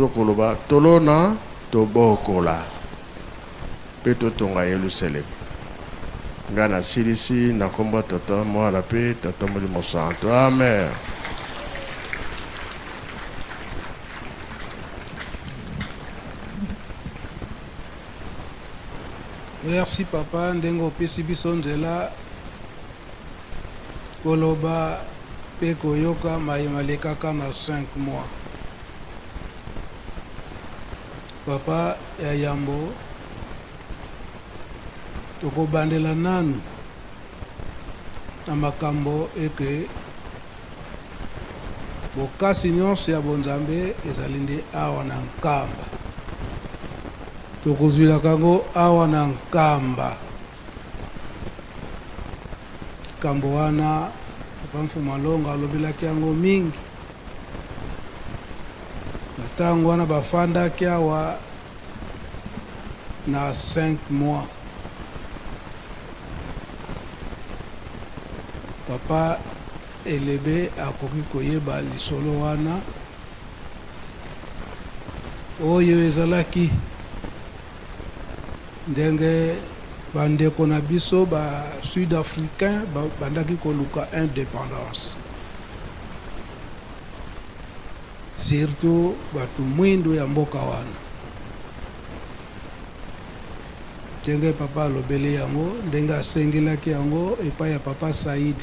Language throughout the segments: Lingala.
Tokoloba tolona tobokola peto tonga Yerusalem. Ngana silisi na komba tata mwana pe tata Molimo Santo. Amen. Merci papa ndengo pesi biso nzela koloba pe koyoka mayema lekaka na 5 mois. Papa ya yambo tokobandela nanu na makambo eke bokasi nyonso ya bonzambe ezali nde awa na nkamba. Tokozwilaka yango awa na nkamba. Kambo wana papa Mfumu Alonga alobelaki yango mingi. Na ntango wana bafandaki awa na 5 mois. Papa elebe akoki koyeba lisolo wana oyo ezalaki ndenge bandeko na biso ba sud-africain bandaki koluka indépendance, surtout batu mwindo ya mboka wana. Ndenge papa alobele yango, ndenge asengelaki yango epai ya papa Saïd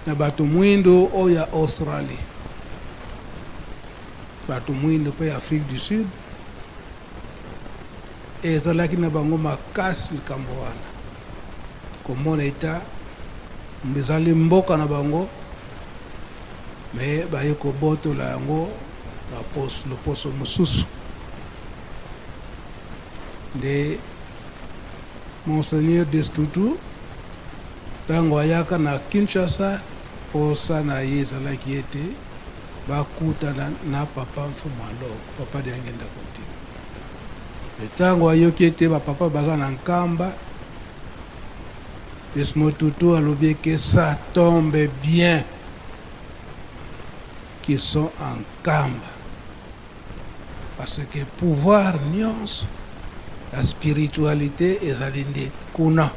na batu mwindo oyo ya Australie, batu mwindo pe Afrique du Sud, ezalaki na bango makasi likambo wana komona eta mbezali mboka na bango me baye kobotola yango na loposo mosusu. Nde Monseigneur Destutu ntango ayaka na Kinshasa posa na ye ezalaki ete bakutana na papa Mfumu Alonga, papa de Ngenda Konti. Ntango ayoki ete bapapa baza na nkamba, Desmond Tutu alobi que ça tombe bien qu'ils sont en nkamba, parce que pouvoir nyonso la spiritualité ezali nde kuna.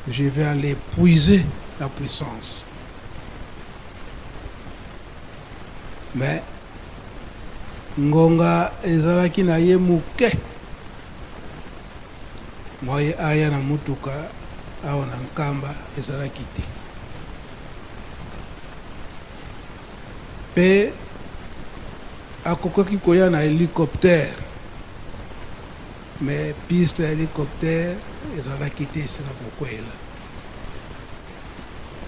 Je vais aller puiser la puissance. Mais ngonga ezalaki na ye muke moye aya na mutuka awa na nkamba ezalaki te. Pe akokaki koya na hélicoptère, mais piste ya hélicoptère ezalaki te esika kokwela.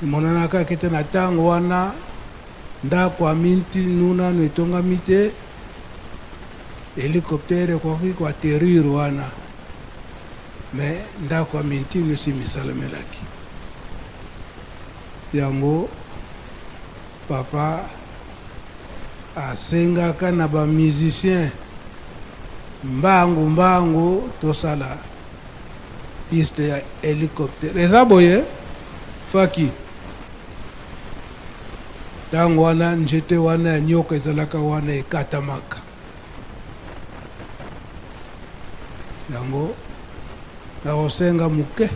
Monanaka kete na ntango wana ndako aminti nunanu etongami te, hélicoptère ekoki koaterrir wana, mais ndako aminti nusi misalamelaki. Yango papa asengaka na ba musicien mbangu tosala piste ya hélicoptère. Eza boye faki ntango wana njete wana ya nyoka ezalaka wana ekatamaka. Yango na osenga muke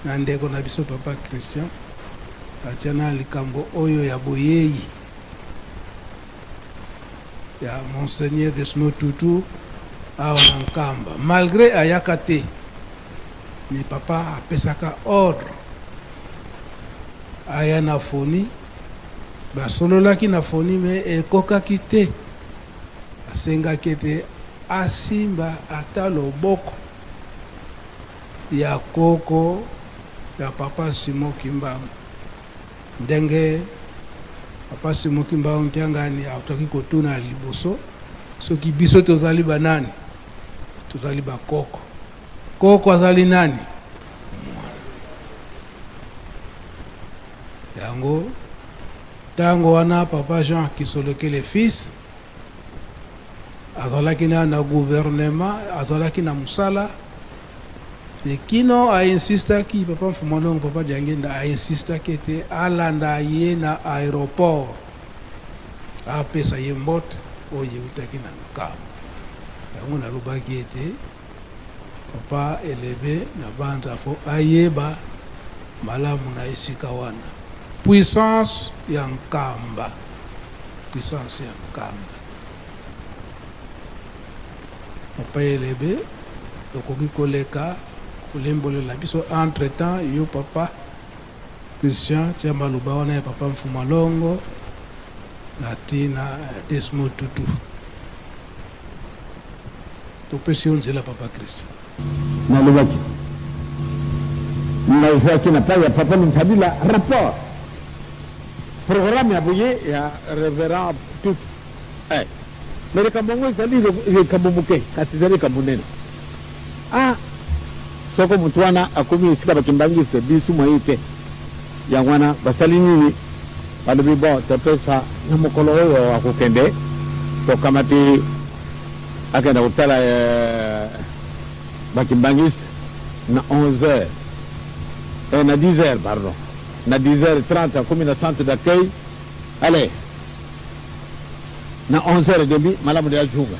na ndeko na biso papa Christian atiana likambo oyo ya boyeyi ya Monseigneur Desmond Tutu awa na nkamba. Malgré ayaka te, mais papa apesaka ordre aya na foni, basololaki na foni me ekokaki te. Asengaki ete asimba ata loboko ya koko ya papa Simon Kimbangu, ndenge papa Simon Kimbangu mpiangani autoki kotuna liboso soki biso tozali banani, tozali bakoko. Koko azali nani? Yango tango wana papa Jean Kisoleke le fils azalaki na gouvernement, azalaki na musala, mais kino ainsistaki papa mfumalongo papa Jangenda ainsistaki ete alanda ye na aéroport apesa ye mbote oyo eutaki na nkama yango nalobaki ete papa elebe na banza fo ayeba malamu na esika wana puissance ya nkamba papa elebe okoki koleka kolembolela biso entre temps yo papa Christian tia maloba wana ya papa Mfumalongo na tina Desmond Tutu topesi yo nzela papa Christian nalobaki naifaki na paya papa Mfadila rapport programme ya boye ya révérend Tutu mais kambongo ezali kambomuke kasi ezali kambonene soko mutu wana akomi esika bakimbangisa bisu mwa te yango wana basali nini balobi bon topesa na mokolo oyo akokende tokamati akenda kotala bakimbangisa na 11h na 10h pardon na 10h30 akomi na centre d'accueil allez na 11h30 malamu de ajuga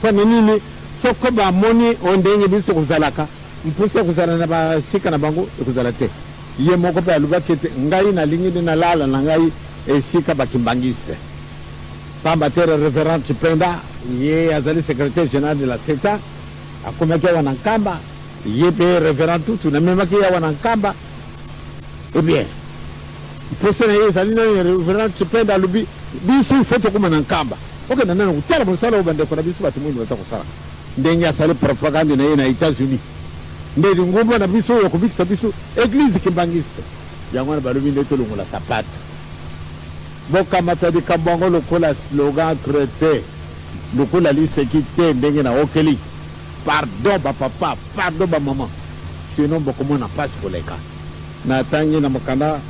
pone nini soko bamoni ondenge biso kozalaka mpuse kozala na basika na bango ekozala te ye moko mpe alobaki ete ngai nalingi nalala na ngai esika bakimbangiste pamba te révérend Chipenda ye azali secrétaire général de la CETA akomaki awa na nkamba ye mpe révérend Tutu namemaki awa na nkamba ebien mpuse na ye ezali nani révérend Chipenda alobi biso ifo tokoma na nkamba okenda nani kotala mosala oyo bandeko na biso bato mwini baza kosala ndenge asali propagande na ye na États-Unis ndeli ngumba na biso oyo kobikisa biso église kimbangiste yango wana balobi nde tolongola sapata bokamata likambo yango lokola slogan crété lokola liseki te ndenge na okeli pardon bapapa pardon bamama sinon bokomona mpasi koleka natangi na mokanda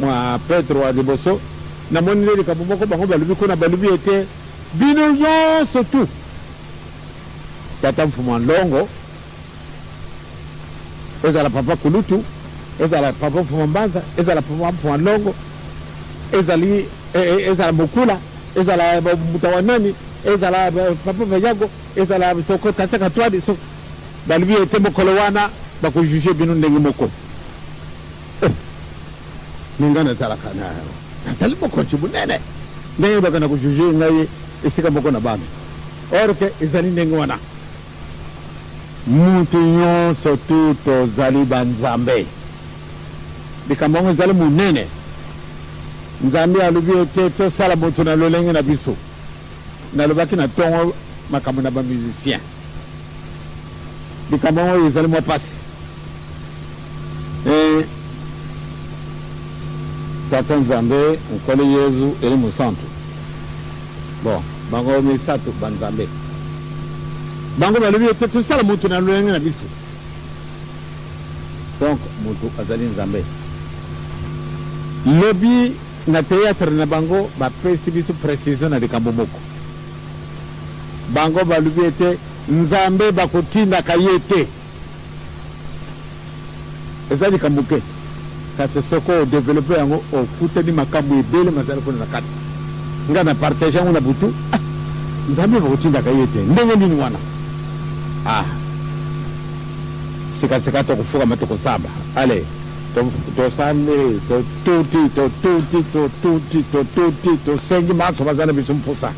mwa Petro wa liboso namoni nde likambo moko bango balobi kuna balobi ete bino nyonso tu tata Mfumalongo ezala papa Kulutu ezala papa Mfumambanza ezala papa Mfumalongo ezala Mukula ezala Mutawanani ezala papa Vayago ezala soko tata Katwadi so balobi ete mokolo wana bakojuge bino ndenge moko ninga nazalaka nazali mokonzi munene ndenge bakana kojuge ngai esika moko na bana or ke ezali ndenge wana mutu nyonso tu tozali banzambe likambo yango ezali munene nzambe alobi ete tosala moto na lolenge na biso nalobaki na ntongo makambo na bamusicien likambo yango ezali mwa pasi tata nzambe nkolo yezu eli mosantu bon bango misato banzambe bango balobi ete tosala moto na lolenge na biso donc moto azali nzambe lobi na théâtre na bango bapesi biso précision na likambo moko bango balobi ete nzambe bakotindaka ye te eza likambo ke kasi soko odevelope yango okutani makambo ebele mazali kuna na kati nga na partage yango na butu nzambe bakotindaka ye te ndenge nini wana sikasika tokufukama tokosamba ale tosale totuti tosengi maso bazana biso mposa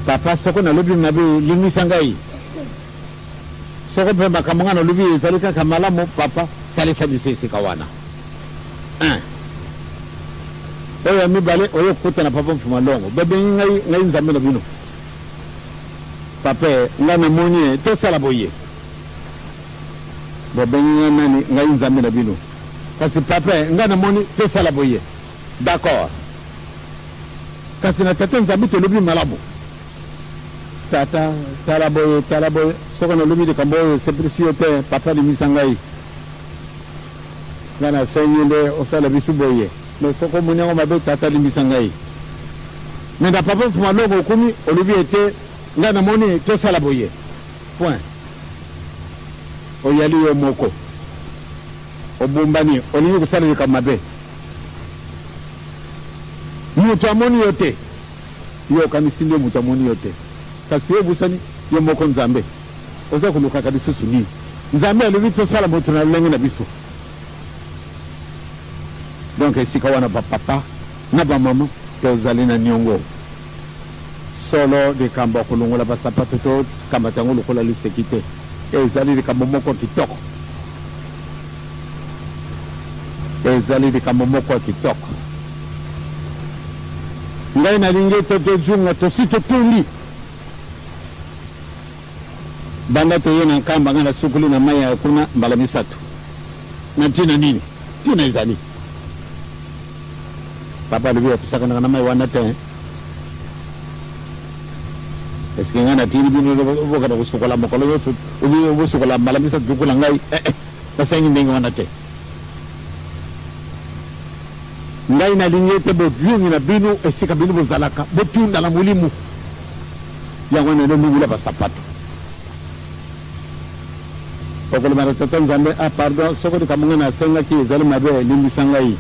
papa soko nalobi nabe lingisa ngai soko mpe makambo nga nalobi ezali kaka malamu papa salisa biso esika wana oyo ya mibale oyo kuta na papa Mfumalongo babengi ngai nzambe na bino papa nga namoni tosala boye babengi nani ngai nzambe na bino kasi papa nga namoni tosala boye d'accord kasi na tata nzambe tolobi malamu tata tala boye soko nalobi likambo oyo sepelisi yo te papa limisa ngai nga nasengi nde osala biso boye me soko moni yango mabe tata limisa ngai me na papa Mfumalongo okomi olobi ete nga namoni tosala boye point oyali yo moko obumbani olingi kusaleleka mabe mutu amoni yo te yo okanisi nde mutu amoni yo te kasi yo obusani yo moko nzambe oza kolukaka lisusu nini nzambe alobi tosala moto na lolenge na biso donc esika wana bapapa na bamama tozali na niongo solo likambo ya kolongola basapato to kambata yango lokola liseki te ezali likambo moko kitoko ezali likambo moko ya kitoko ngai nalingi ete tozunga tosi totundi banda toye na nkamba nga na sukuli na mai ya kuna mbala misato na ntina nini ntina ezali papa alobi apisakanaka na mai wana te eske nga na tini bino obokata kosukola mokolo nyonso obosukola mbala misato tukula ngai basangi ndenge wana te ngai nalingi ete bozungi na bino esika bino bozalaka botunda na molimo yango nende mingula basapato okolobana tata nzambe pardon soko likambo nga nasengaki ezali mabe elimbisa ngai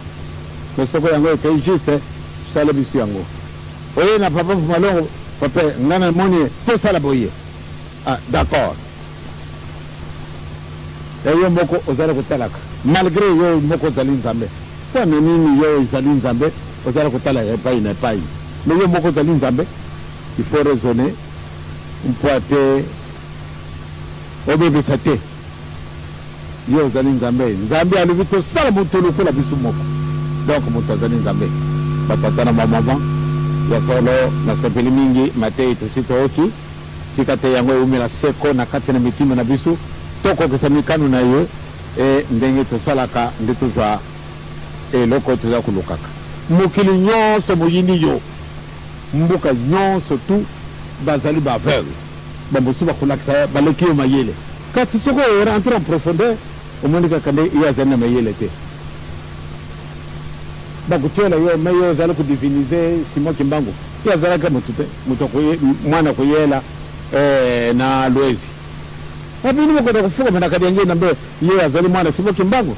me soko yango ekei juste sala biso yango oye na papa malongo papa nga namoni tosala boye d'accord eyo moko ozali kotalaka malgré yo moko ozali nzambe mpona nini yo ezali nzambe ozali kotala epai na epai me yo moko ozali nzambe il faut raisonner mpo ate obebisa te yo ozali nzambe nzambe alobi tosala moto lokola biso moko donc moto azali nzambe batata na bamama ya solo nasepeli mingi matei tosi tooki tika te yango eumela seko na kati na mitima na biso tokokesa mikano na ye ndenge tosalaka nde tozwa eloko toza kolukaka mokili nyonso moyindi yo mboka nyonso tu bazali baaveugle bamosusu bakolakisa baleki yo mayele kati soko orentre en profondeur omoni kaka nde ye azali na mayele te bakotiela yo me yo ozali kodivinize Simon Kimbangu ye azalaka motu te moto mwana koyela na lwezi babini bokoda kofukama kadi yange nambe ye azali mwana Simon Kimbangu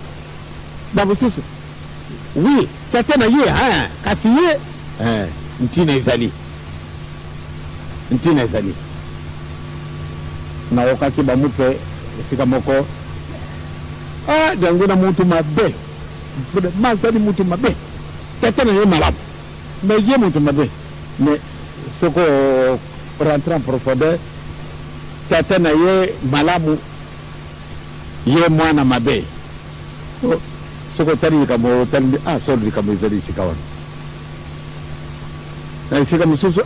bamosusu oui tata na ye kasi ye ntina ezali naokaki bamupe esika moko jango na mutu mabe mazali mutu mabe tata na ye malamu me ye mutu mabe me soko rentre en profondeur tata na ye malamu ye mwana mabe soko tali likambo tali solo likambo ezali esika wana na esika mosusu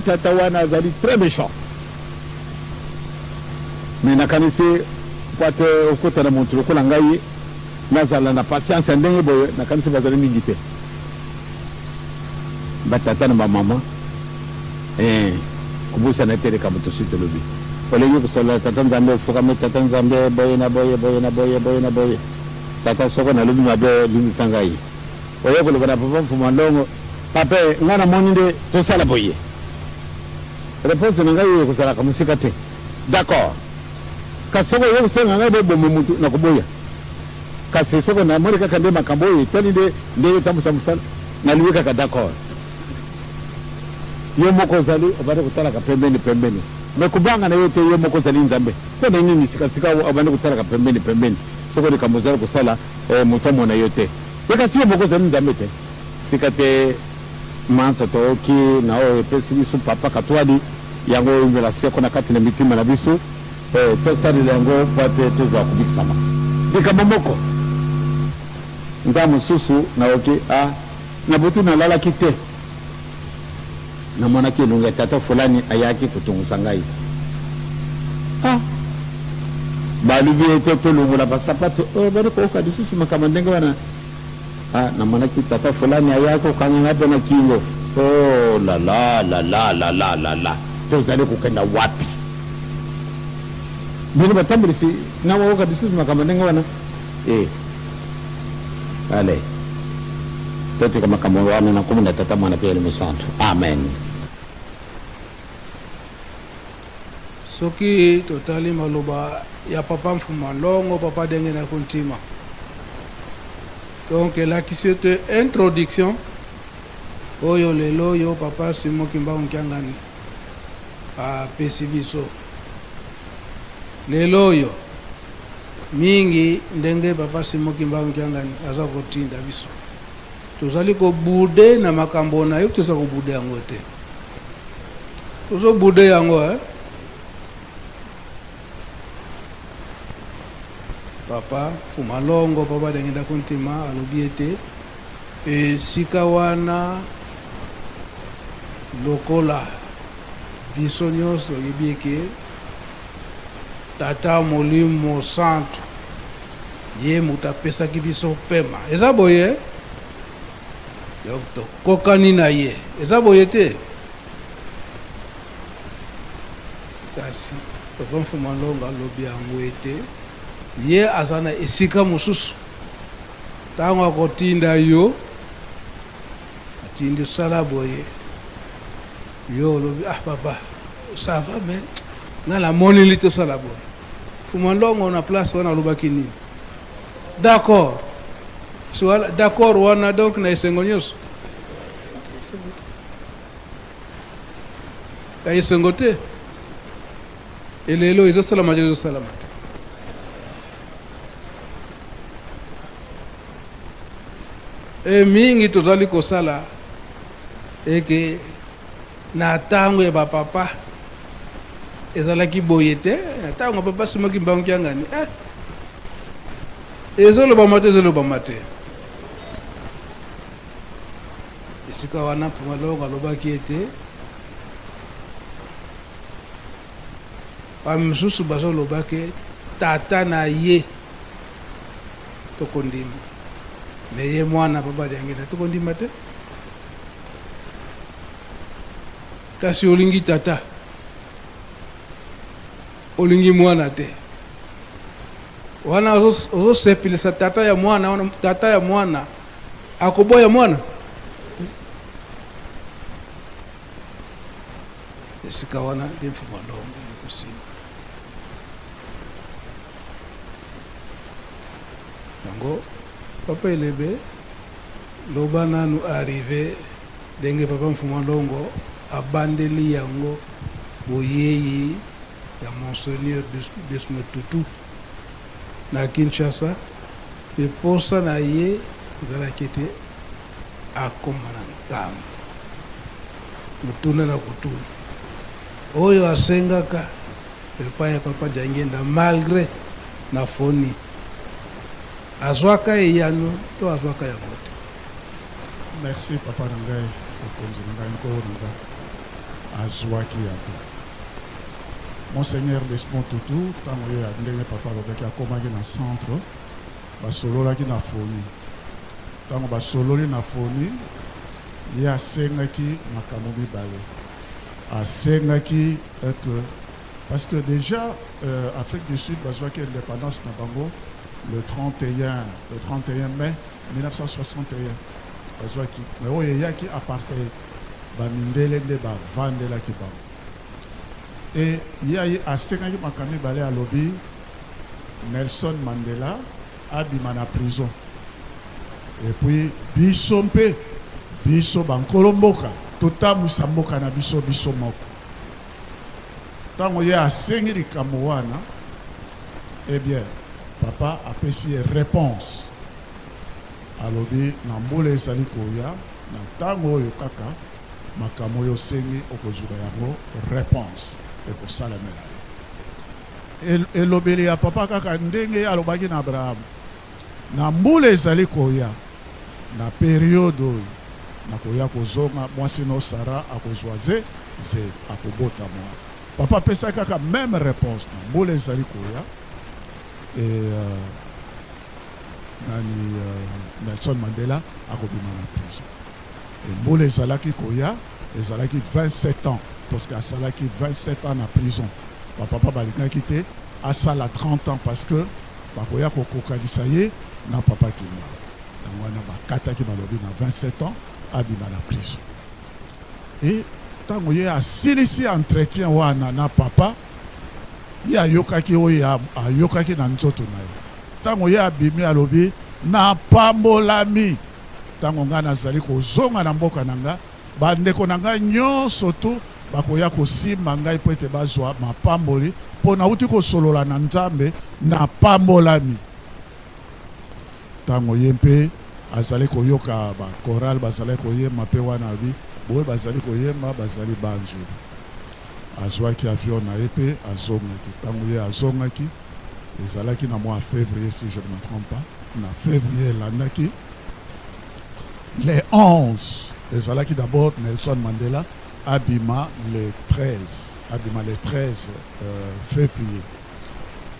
tata wana azali très méchant me nakanisi po ate okotana motu lokola ngai nazala na patience ya ndenge boye nakanisi bazali mingi te batata na bamama kobusana te likambo tosi tolobi olingi kosolola tata nzambe ofukame tata nzambe boye na boye tata soko nalobi mabe limbisa ngai oye koloba na papa mfuma ndongo papa nga namoni nde tosala boye réponse na ngai ekosalaka mosika te d'accord kasi soko yo kosenga ngai boboma mutu na koboya kasi soko namoni kaka nde makambo oyo etali nde etambusa mosala nalobi kaka d'accord yo moko ozali obandi kotalaka pembeni me kubanga na yo te yo moko ozali nzambe mpona nini sikasika obandi kotalaka pembeni soko likambo ozali kosala moto amona yo te ye kasi yo moko ozali nzambe te tika te mansa tooki na oyo epesi biso papa katwadi yango oyumela seko na kati na mitima na biso tosalela yango po ate tozwa kobikisama likambo moko nda mosusu naoki na butu nalalaki te namonaki elongi ya tata fulani ayaki kotungusa ngai balubi ete tolongola basapato bali kooka lisusu makambo ndenge wana namonaki tata fulani ayaki kokanga ngai mpe na kingo la tozali kokenda wapi bino batambulisi nawaoka lisusu makambo ndenge wana ale totika makambo wana na kumi na tata mwana pe Elimu Santo amen. soki totali maloba ya papa Mfuma Longo, papa Dengue na Kuntima. Donc elakisi ete introduction oyo lelo yo papa Simon Kimbangu Nkiangani apesi biso lelo oyo mingi ndenge papa Simon Kimbangu Nkiangani aza kotinda biso tozali kobude na makambo na yo toza kobude yango te tozobude yango papa Mfuma Longo papa Dengue na Kuntima alobi ete esika wana lokola biso nyonso toyebi eke tata Molimo Santo ye moto apesaki biso pema eza boye tokokani na ye eza boye te kasi papa Mfuma Longo alobi yango ete ye aza na esika mosusu ntango akotinda yo atindi sala boye yo lobi papa ça va mais nga la moneli to sala boye Mfuma Longo na place wana alobaki nini d'accord soit d'accord wana donc na esengo nyonso ya esengo te elelo ezosalama te ezosalama te mingi tozali kosala eke na ntango ya bapapa ezalaki boye te ntango papa Simon Kimbangu Nkiangani ezolobama te ezolobama te esika wana Mfuma Longo alobaki ete bamisusu bazolobaki tata na ye tokondima me ye mwana papa Dengue na tokondima te kasi olingi tata olingi mwana te wana ozosepelisa tata ya mwana akoboya mwana esika wana nde Mfuma Longo ekosima yango papa elebe loba nanu arrivé ndenge papa Mfuma Longo abandeli yango boyeyi ya Monseigneur Desmond Tutu na Kinshasa pe posa na ye ezalaki ete akoma na ntambo mutuna na kutuna oyo asengaka epai ya papa Dengue malgré na foni azwaka eyano to azwaka yango te. Merci papa na ngai okonzi na ngai nkolo na ngai azwaki yango. Monseigneur Desmond Tutu ntango ye ndenge papa alobaki akomaki na centre basololaki na foni ntango basololi na foni ye asengaki makambo mibale asengaki ete parce que déjà Afrique du Sud bazwaki indépendance na bango le 31 mai 1961 bazwaki mais oyo eyaki apartheid bamindele nde bavandelaki bango et ye asengaki makambo mibale alobi Nelson Mandela abima na prison et puis biso mpe biso bankolo mboka totamwisa mboka na biso moko ntango ye asengi likambo wana eh bien papa apesi ye réponse alobi na mbula ezali koya na ntango oyo kaka makambo oyo osengi okozwa yango réponse ekosalamela ye elobeli ya papa kaka ndenge alobaki na Abraham na mbula ezali koya na periode oyo nakoya kozonga mwasi no Sara akozwa ze akobota mwa papa apesa kaka même réponse na mbula ezali koya et Nelson Mandela akobima na prison et mbula ezalaki koya ezalaki 27 ans parce que asalaki 27 ans na prison papa balingaki te asala 30 ans parce que bakoya kokokanisa ye na papa Kimbangu yango wana bakataki balobi na 27 ans abima na prison et ntango ye asilisi entretien wana na papa ye ayokaki oyo ayokaki na nzoto na ye ntango ye abimi alobi napambolami ntango ngai nazali kozonga na mboka na nga bandeko na ngai nyonso tu bakoya kosimba ngai po ete bazwa mapamboli mpo nauti kosolola na nzambe napambolami ntango ye mpe azali koyoka bakoral bazali koyemba mpe wana abi boye bazali koyemba bazali banzwi azwaki avion na ye mpe azongaki ntango ye azongaki ezalaki na mois février si je ne me trompe pas na février elandaki les 11 ezalaki d'abord Nelson Mandela abima le 13 février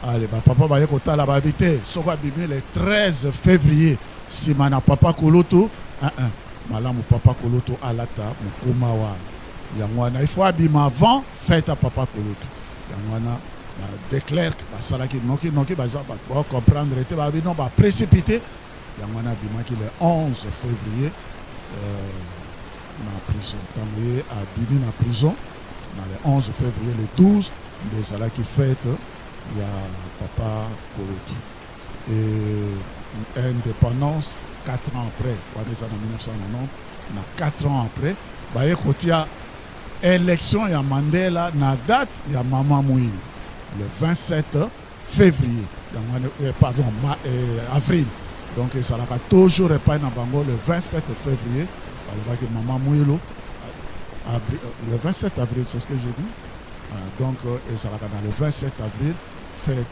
ale bapapa baye kotala babi te soko abimi le 13 février nsima na papa kulutu malamu papa kulutu alata mokuma wana yango wana il faut abima avant fête à papa kulutu yango wana déclare que basalaki noki baza comprendre ete babi non baprécipité yango wana abimaki le 11 février na prison ntango ye abimi na prison na le 11 février le 12 nde ezalaki fête ya papa kulutu et indépendance 4 ans après wana eza na 1990 na 4 ans après baye kotia élection ya Mandela na date ya mama Mwinyi le 27 février pardon avril donc ezalaka toujours epai na bango le 27 février balobaki mama Mwilo le 27 avril c'est ce que j'ai dit donc ezalaka na le 27 avril fête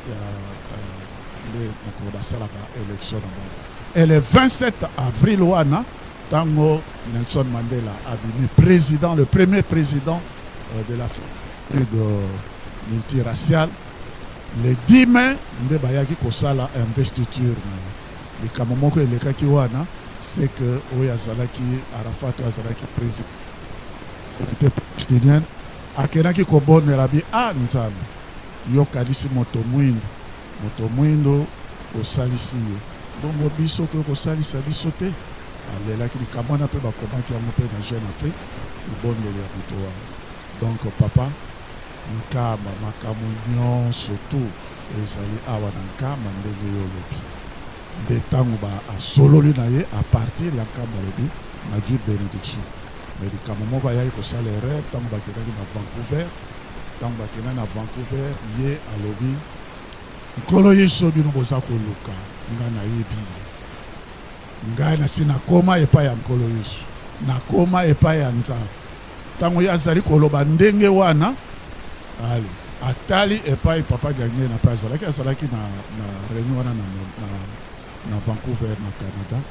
nde mokolo basalaka élection na bango et le 27 avril wana tango Nelson Mandela abimi président le premier président de l'Afrique multiraciale le 10 mai nde bayaki kosala investiture na likambo moko elekaki wana c'est que oyo azalaki Arafat oyo azalaki président palestinienne akendaki kobonela bi nzambe yokanisi moto mwindo osalisi ye bongo biso koyo kosalisa biso te alelaki likambo wana mpe bakomaki yango mpe na Jeune Afrique libondeli ya moto wana donc papa nkamba makambo nyonso tu ezali awa na nkamba ndenge yo olobi nde ntango asololi na ye a partir ya nkamba alobi nazwi bénédiction mais likambo moko ayaki kosala erreur ntango bakendaki na Vancouver ye alobi nkolo yesu bino boza koluka nga nayebi ngai nasi nakoma epai ya nkolo yesu nakoma epai ya nzambe ntango ye azali koloba ndenge wana ale atali epai papa Gange na mpe azalaki na réunion wana na Vancouver na Canada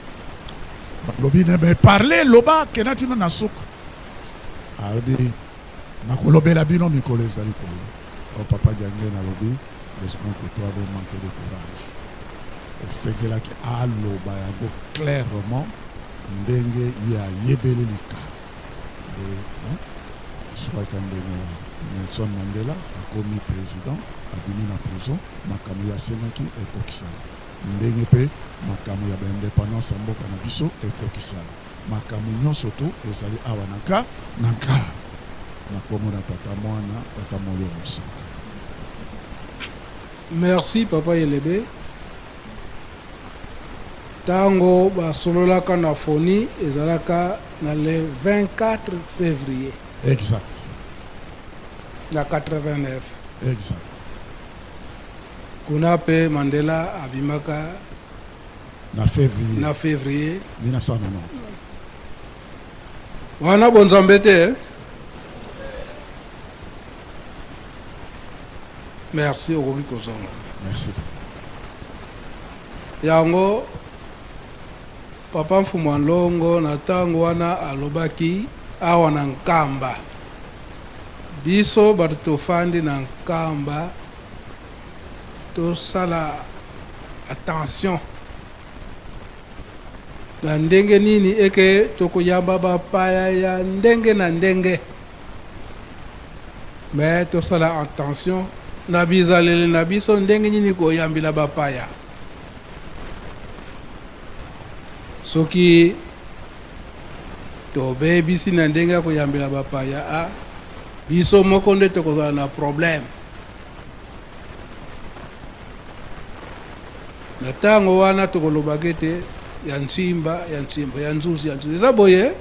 balobi ne parle loba kena tino na suka alobi nakolobela bino mikolo ezali koyo papa Gange nalobi laisse-moi que toi de manquer de courage esengelaki aloba yango clairement ndenge ye ayebeli likambo swaka ndenge wana Nelson Mandela akomi président abimi na prison makambo ya asengaki ekokisana ndenge mpe makambo ya baindépendance ya mboka na biso ekokisana makambo nyonso to ezali awa na nka na kombo na tata mwana tata molio mosantu. Merci papa Yelebe. Tango basololaka na foni ezalaka na le 24 février. Exact. Na 89. Exact. Kuna pe Mandela abimaka na février. Na février 1990. Wana bonzambe te. Merci okoki kozonga. Merci. Yango papa Mfumu Longo na tango wana alobaki awa na nkamba biso bato tofandi na nkamba tosala attention na ndenge nini eke tokoyamba bapaya ya ndenge na ndenge mais tosala attention na bizaleli na biso ndenge nini koyambila bapaya soki tobebisi na ndenge ya koyambela bapaya biso moko nde tokozala na problème na ntango wana tokolobaka ete ya nsimba ya nzuzi eza boye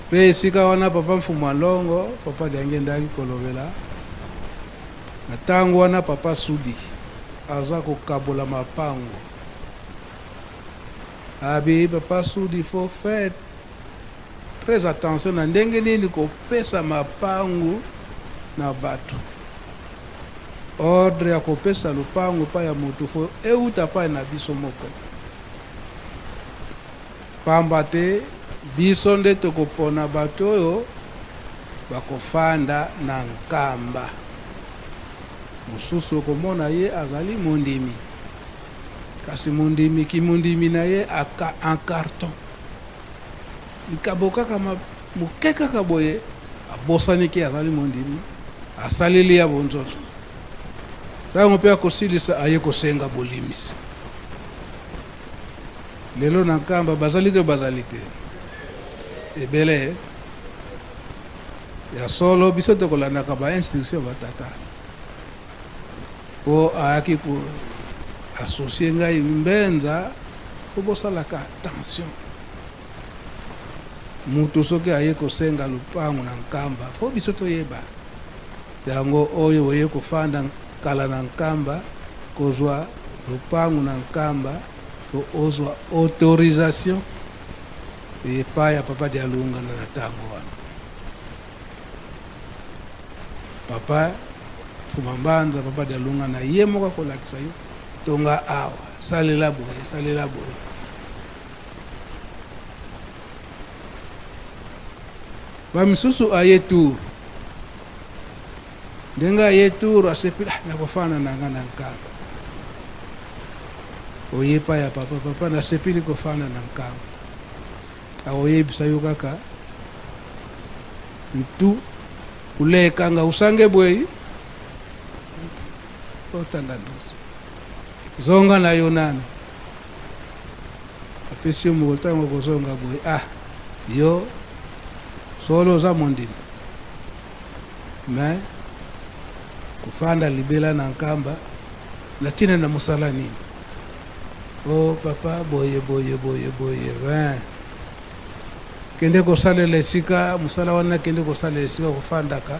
mpe esika wana papa mfumu alongo papa diangendaki kolobela na ntango wana papa sudi aza kokabola mapango abi papa sudi faut faire très attention na ndenge nini kopesa mapango na bato ordre ya kopesa lupango pa ya motu fo euta pa na biso moko pamba te biso nde tokopona bato oyo bakofanda na nkamba mosusu okomona ye azali mondimi kasi mondimi na ye en carton likabo kaka moke kaka boye abosaniki azali mondimi asaleli ya bonzoto ntango mpe akosilisa aye kosenga bolimisi lelo na nkamba bazali te bazali te ebele ya solo biso tokolandaka bainstruction batata po ayaki ko asocie ngai mbenza fo bosalaka attention mutu soki aye kosenga lupango na nkamba fo biso toyeba yango oyo oye kofanda kala na nkamba kozwa lupango na nkamba fo ozwa autorisation epai ya papa dialunga na ntango wana papa fumambanza papa dialunga na ye moko akolakisa yo tonga awa salela boye bamisusu aye tour ndenge aye tour asepela nakofana nanga na nkamba oyepa ya papa nasepeli kofana na nkamba aoyebisa yo kaka ntu ulekanga usange bwei otanga ndozi zonga na yo nani apesi yo moko ntango kozonga bwei yo solo oza mondimi me kofanda libela na nkamba na ntina na mosala nini papa boye kende kosalela esika mosala wana kende kosalela esika kofandaka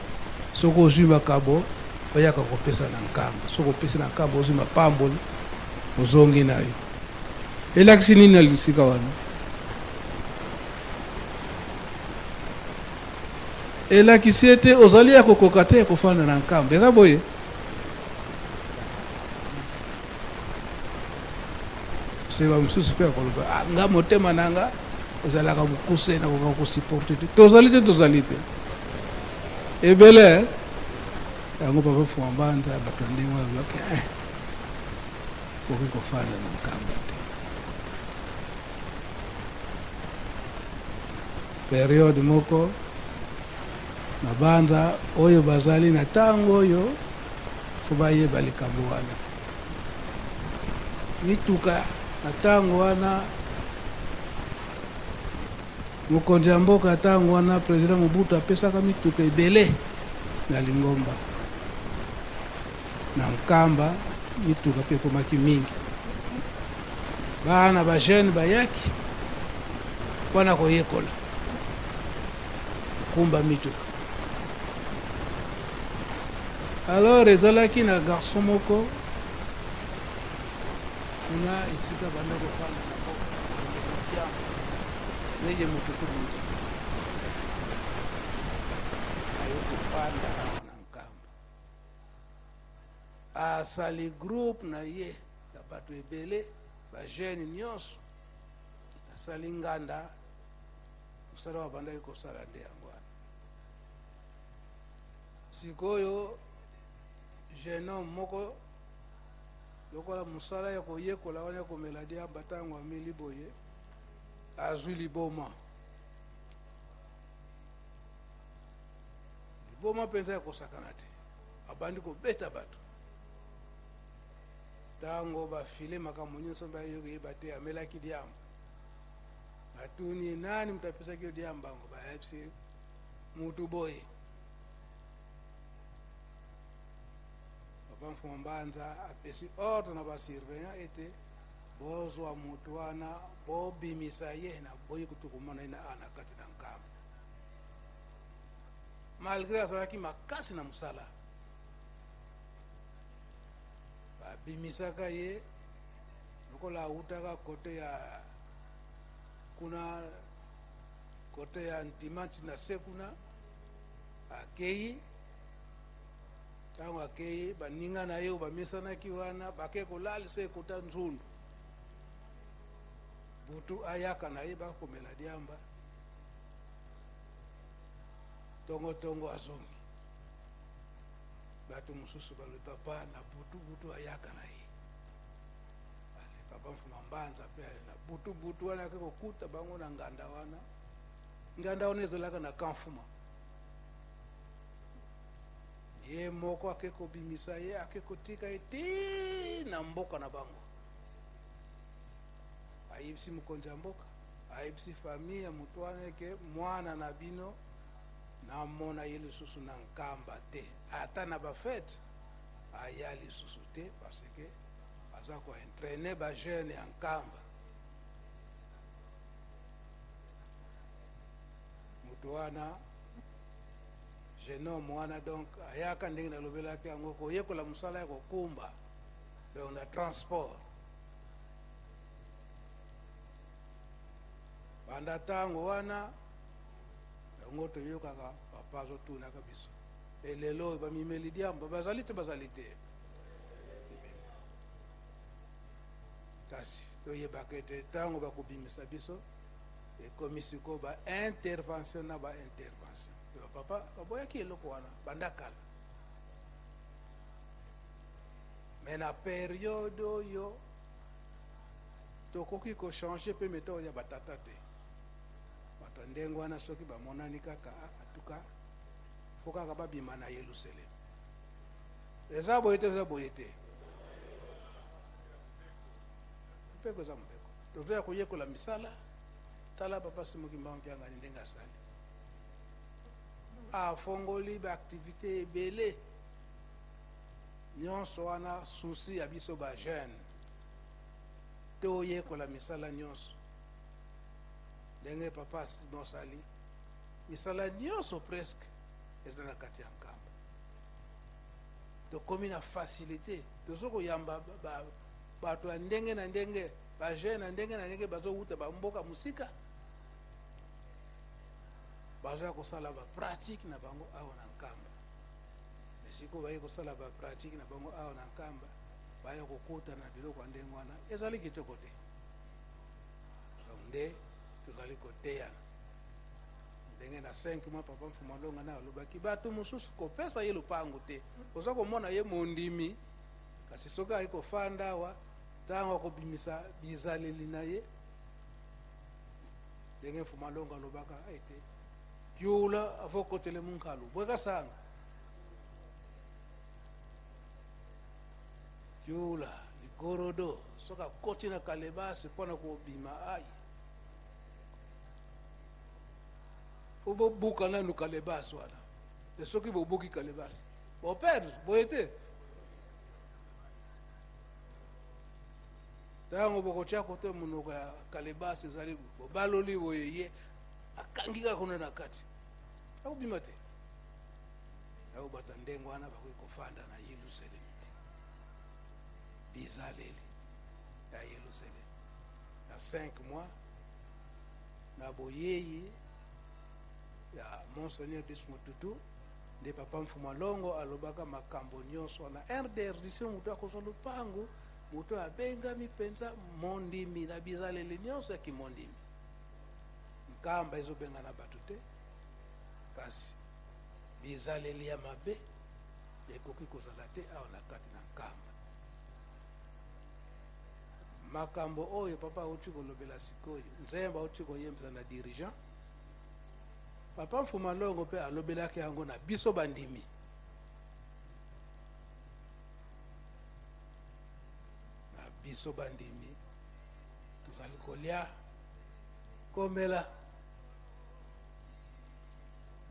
soki ozwi makabo oyaka kopesa na nkamba soki opesi na nkamba ozwi mapamboli ozongi na yo elakisi nini na lisika wana elakisi ete ozali ya kokoka te ya kofanda na nkamba eza boye seba mosusu mpe akoloba nga motema nanga ezalaka mokuse nakoka kosiporte te tozali te ebele yango papa fumambanza bato ya ndenge alobaki okoki kofanda na nkamba te periode moko na banza oyo bazali na ntango oyo fo bayeba likambo wana mituka na ntango wana mokonzi ya mboka ntango wana president Mobutu apesaka mituka ebele na Lingomba na nkamba mituka mpe ekomaki mingi bana bajene bayaki mpona koyekola kumba mituka alors ezalaki na garçon moko kuna esika banda kofanda na boka neye moto kubuta ayo kofanda na nkamba asali groupe na ye ya bato ebele bajene nyonso asali nganda mosala wa bandaki kosala nde yango wana sikoyo jeune homme moko lokola mosala ya koyekola wana ya komela diamba ntango ameli boye azwi liboma mpenza ya kosakana te abandi kobeta bato ntango bafile makambo nyonso bayokoyeba te amelaki diamba atuni nani mutu apesaki yo diambango bayebisi mutu boye papa mfumu mbanza apesi ordre na basurveillant ete bozwa mutu wana bobimisa ye na boyi kutukumona ina ana kati na nkamba malgré azalaki makasi na mosala babimisaka ye lokola autaka kote ya kuna kote ya ntimanti na se kuna akei ntango akei baninga na ye bamisanaki wana bake kolalisa ekota nzundu butu ayaka na ye bakomela diamba tongo azongi bato mosusu balobi papa na butu ayaka na ye ale papa mfuma mbanza mpe ale na butu wana ake kokuta bango na nganda wana ezalaka na kamfuma ye moko ake kobimisa ye ake kotika ye ti na mboka na bango ayebisi mokonzi ya mboka ayebisi famille ya moto wana eke mwana na bino namona ye lisusu na nkamba te ata na bafete aya lisusu te parce que aza koentraîne bajeune ya nkamba moto wana jeune homme wana donc ayaka ndenge nalobelaki yango koyekola mosala ya kokumba donc na transport banda ntango wana yango toyokaka papa azotunaka biso elelo oyo bamimeli diamba bazali te kasi toyebaka ete ntango bakobimisa biso ekomi sikoyo baintervention na baintervention bapapa baboyaki eloko wana banda kala me na periode oyo tokoki kochange mpe méthode ya batata te bato ndenge wana soki bamonani kaka atuka fo kaka babima na Yerusalem eza boye te mpeko eza mbeko tozoya koyekola misala tala papa Simoki Mbangu yangani ndenge asali afongoli baactivité ebele nyonso wana susi ya biso bajeune toyekola misala nyonso ndenge papa nosali misala nyonso presque eza na kati ya nkamba tokomi na facilité tozo koyamba bato ya ndenge na ndenge bajeune na ndenge bazowuta bamboka mosika baza kosala bapratique na bango awa na nkamba esiko baye kosala bapratique na bango awa na nkamba baya kokuta na biloko ya ndenge wana ezali kitoko te nde tozali koteyana ndenge na 5 mois papa mfuma longa na alobaki bato mosusu kopesa ye lupango te oza komona ye mondimi kasi soki ayi kofanda awa ntango akobimisa bizaleli na ye ndenge mfuma longa alobaka ete kiula afo kotele munkalu bweka sanga kiula ligorodo soka koti na kalebasi mpona kobima ai fo bobuka nanu kalebasi wana e soki bobuki kalebasi boperdre boye te ntango bokotya kote monoko ya kalebasi ezali bobaloli boye ye akangika kuna na kati akobima te ao bata ndenge wana bakoki kofanda na Yerusalem te bizaleli ya Yerusalem na 5 mois na boyeyi ya Monseigneur Desmond Tutu nde papa mfuma longo alobaka makambo nyonso na interdiction mutu akozwa lupango mutu abengami mpenza mondimi na bizaleli nyonso ya kimondimi nkamba ezobenga na bato te kasi bizaleli ya mabe ekoki kozala te awa na kati na nkamba makambo oyo papa auti kolobela sikoyo nzemba auti koyembisa na dirigeant papa mfuma longo mpe alobelaki yango na biso bandimi na biso bandimi tozali kolia komela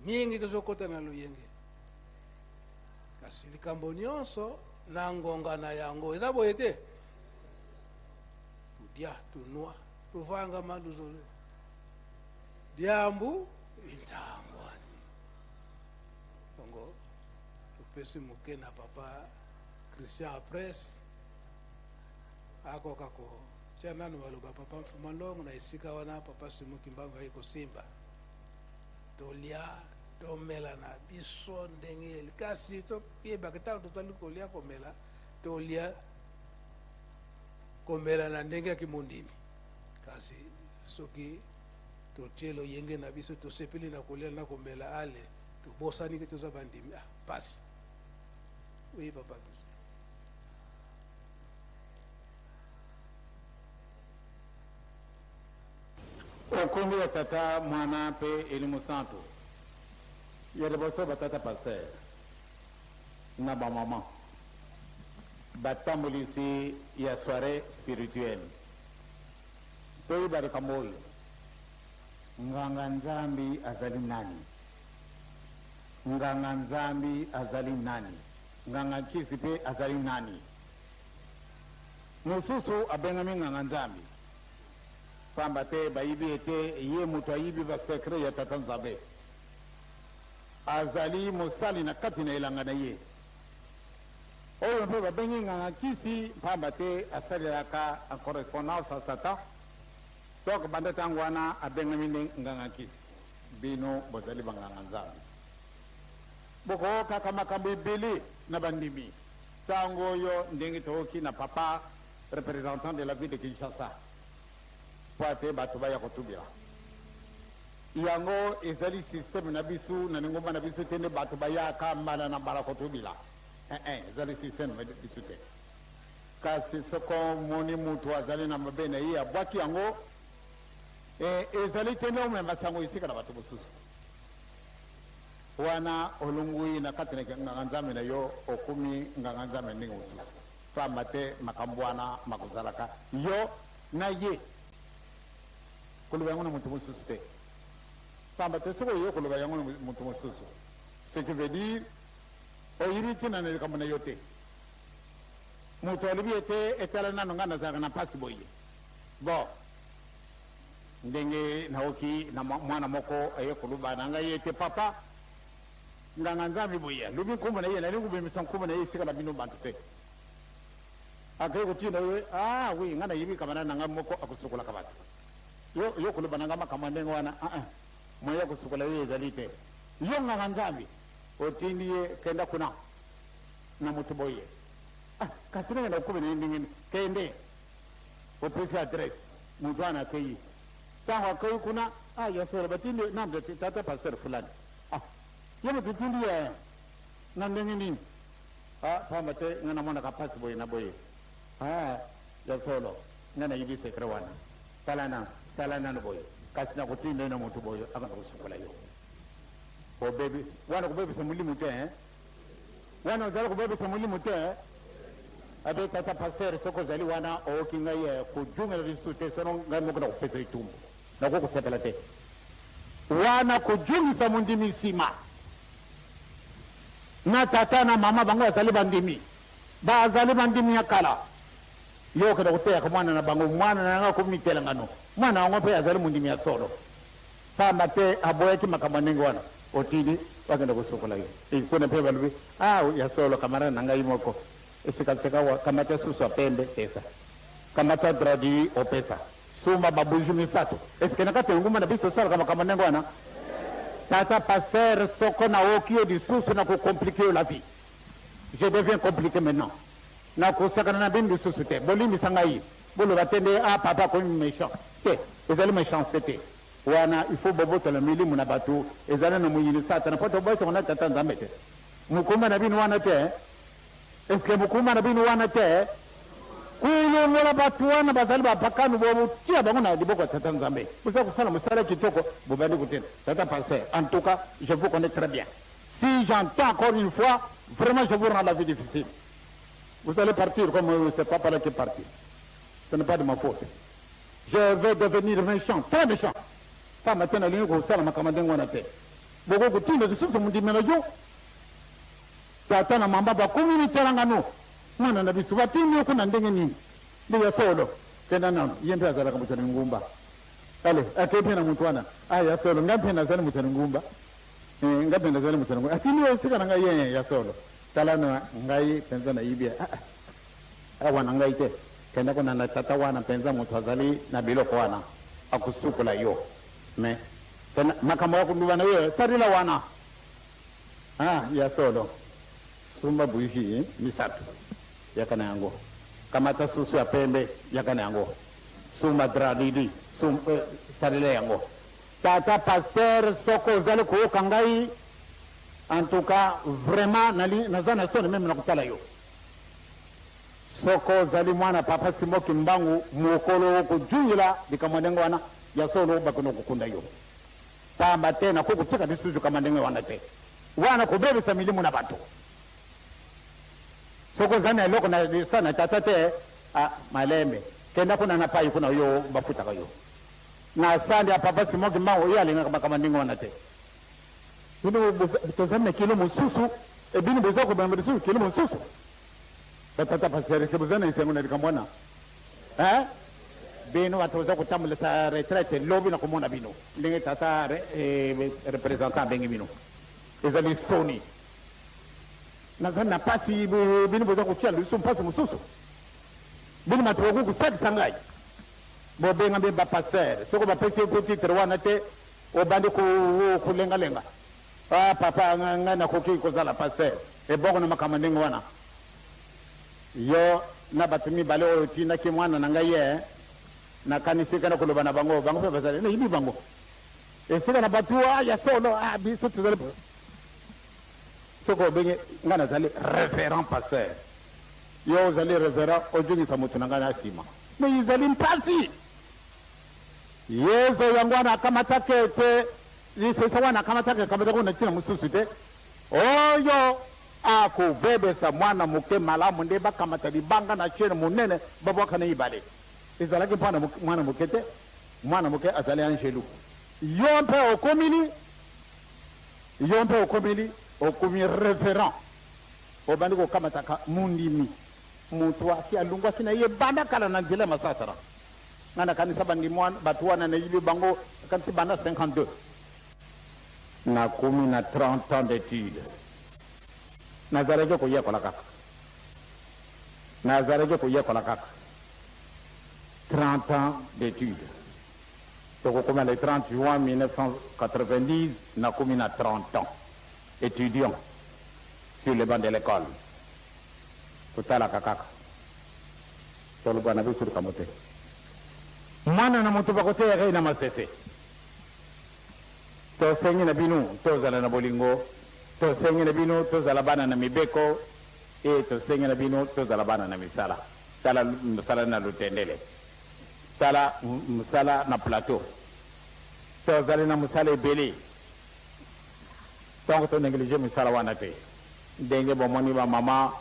mingi tozokota na luyenge kasi likambo nyonso na ngonga na yango eza boye te tudia tunwa tuvanga maluzolo diambu intangwani bongo tupesi muke na papa Christian Apres ako kako chana no baloba papa Mfumalongo na isika wana papa Simuki Mbanga iko Simba tolia tomela na biso ndenge kasi to yeba kita totali kolia komela tolia komela na ndenge ya kimundimi kasi soki totielo yenge na biso tosepeli na kolia na komela ale tobosani ke toza bandimi pasi oui papa okumbi ya tata mwana pe elimu santo yadeboso batata pasteur na bamama batambulisi ya soirée spirituelle toyibali kamoyo nganga nzambi azali nani nganga nzambi azali nani nganga nkisi pe azali nani mususu abengami nganga nzambi pamba te bayibi ete ye mutu ayibi basekre ya tata nzambe azali mosali na kati na elanga na ye oyo mpe babengi nganga kisi pamba te asalelaka en correspondance a satan donc banda ntango wana abengami nde nganga kisi bino bozali banganga nzambe bokokaka makambo ebele na bandimi ntango oyo ndenge tooki na papa représentant de la ville de Kinshasa po ate bato baya kotubila yango ezali systeme na biso na ningomba na biso te nde bato bayaka mbala na mbala kotubila ezali systeme na biso te kasi soko moni mutu azali na mabe na ye abwaki yango ezali te nde omemba sango esika na bato mosusu wana olungui na kati na nganga nzambe na yo okumi nganga nzambe ndenge mosusu pamba te makambo wana makozalaka yo na ye koloba yango na moto mosusu te pamba te soki oyo koloba yango na moto mosusu ce qui veut dire oyibi ntina na likambo na yo te moto alobi ete etala nano ngai nazalaka na mpasi boye bon ndenge naoki na mwana moko aye koloba na ngai ete papa nganga nzambe boye alobi nkombo na ye nali ngobimisa nkombo na ye esika na bino bantu te akei kotina ye oui ngai nayibi kamana na ngai moko akosokolaka bato yo koloba na ngai makambo ndenge wana moya kosukola ye ezali te yo nganga nzambe otindi ye kenda kuna na moto boye kasi ndenge na kobe na ye ndenge kende opesi adresse moto wana akei ntango akei kuna yasora batindi nambe tata pasteur fulani ye moto tindi ye na ndenge nini pamba te ngai namonaka mpasi boye na boye yasolo ngai nayibi sekre wana tala nano boye kasi na kotinda na moto boye akana kosukola yo obebi wana kubebisa mulimu te wana ozali kubebisa mulimu te abe tata pasteur soko ozali wana ooki ngai kojungela lisusu te sono ngai moko na kopesa itumbu nakokosepela te wana kojungisa mondimi nsima na tata na mama bango bazali bandimi bazali bandimi ya kala yo kada kuteka mwana na bango mwana na nga kumitela ngano mwana wango pe azali mundimi ya solo pamba te aboyeki makambo ndenge wana otidi wakenda kusokola hiyo kuna pe balubi ya solo kamara na ngai moko esikateka wa kamata susu apembe pesa kamata dradi opesa suma babuju misato esikena kate nguma na biso sala kama kama ndenge wana tata passer soko na okio di susu na ko compliquer la vie je deviens compliqué maintenant na kosakana na bindi susu te bolimi sangai bolo batende papa ko méchant te ezali méchanceté te wana il faut boboto la milimu na batu ezali na muyini sata na poto boy sona tata nzambe te mukuma na binu wana te est-ce que mukuma na binu wana te kuyo ngola batu wana bazali bapakanu bobu tia bango na liboko tata nzambe usa kusala musala kitoko bobali kutena tata passer en tout cas je vous connais très bien si j'entends encore une fois vraiment je vous rends la vie difficile. Vous allez partir comme c'est pas par là qui est parti. Ce n'est pas de ma faute. Je vais devenir méchant, très méchant. Pas maintenant, l'union que ça, ma commande on a fait. Beaucoup de temps, de ce que vous dites, mais le jour, Tata na mamba ba communauté langano. mwana na bisu batini kuna ndenge nini ndiye solo tena nano yembe azala kama mutani ngumba ale akepe na mutwana aya solo ngampe na zali mutani ngumba ngampe na zali mutani ngumba atini wewe sika nanga yeye ya solo talana ngai penza na ibia wana ngai te kenda kuna na tata wana penza mutu azali na biloko wana akusukula yo me tena makamba wako nduwa na wewe sarila wana ya solo sumba buishi misatu yakana yango kamata susu ya pembe yakana yango sumba dradidi sarila yango tata pasteur soko zali kuoka ngai en tout cas vraiment nazana sone meme nakutala yo soko zali mwana papa simoki mbangu mukolo kujuyila bikamwandengo wana ya solo bakono kukunda yo tamba tena kukutika bisuju kamandenge wana te wana kubebisa milimu na batu soko zani aloko na sana tatate malembe kenda kuna napai kuna yo bafuta kayo na sandi ya papa simoki mbangu yali na kamandenge wana te bino tozamne kilo mususu bino bozako bambesu kilo mususu tata pasere sebuzana isenguna dikamwana bino watoza kutambula sa retraite lobi na kumona bino ndenge tata representant bengi bino ezali soni na pasi bino boza kutia lusu mpasi mususu bino matoku kusati sangai bo benga be ba passer soko ba pesi ko titre wana te obandi ku lenga lenga papa ngana ko ki ko zala passer e bogo na makamandingo wana yo na batumi bale o tina ki mwana nanga ye na kanisika na kuloba na bango pe basale ne ibi bango e sika na batua ya solo biso tuzale soko benye ngana zali référent pasteur yo zali référent ojungi samutu ngana sima me izali mpasi yezo yangwana kama take te yisesa wana kama take kama kuna tina mususu te oyo akubebesa mwana muke malamu nde bakamata libanga na chene munene babwaka na ibale ezalaki mpana mwana muke te mwana muke azali angelu yompe okomi référent obandi kokamataka mundimi mutu aki alungwa sina ye banda kala na nzela masasara ngana kanisa bandi mwana batu wana na yibi bango kanisa banda 52 na kumi na 30 ans d'études nazareke kuyekola kaka 30 ans d'études tokokoma le 30 juin 1990 na kumi na 30 ans étudiant sur le banc de l'école totalaka kaka tolobana biso kamote mwana na moto bakoteya na masese tosengi na bino tozala na bolingo tosengi na bino tozala bana na mibeko tosengi na bino tozala bana na misala tala misala na lutendele tala misala na plateau tozali na misala ebele donc to néglige misala wana te ndenge bomoni ba mama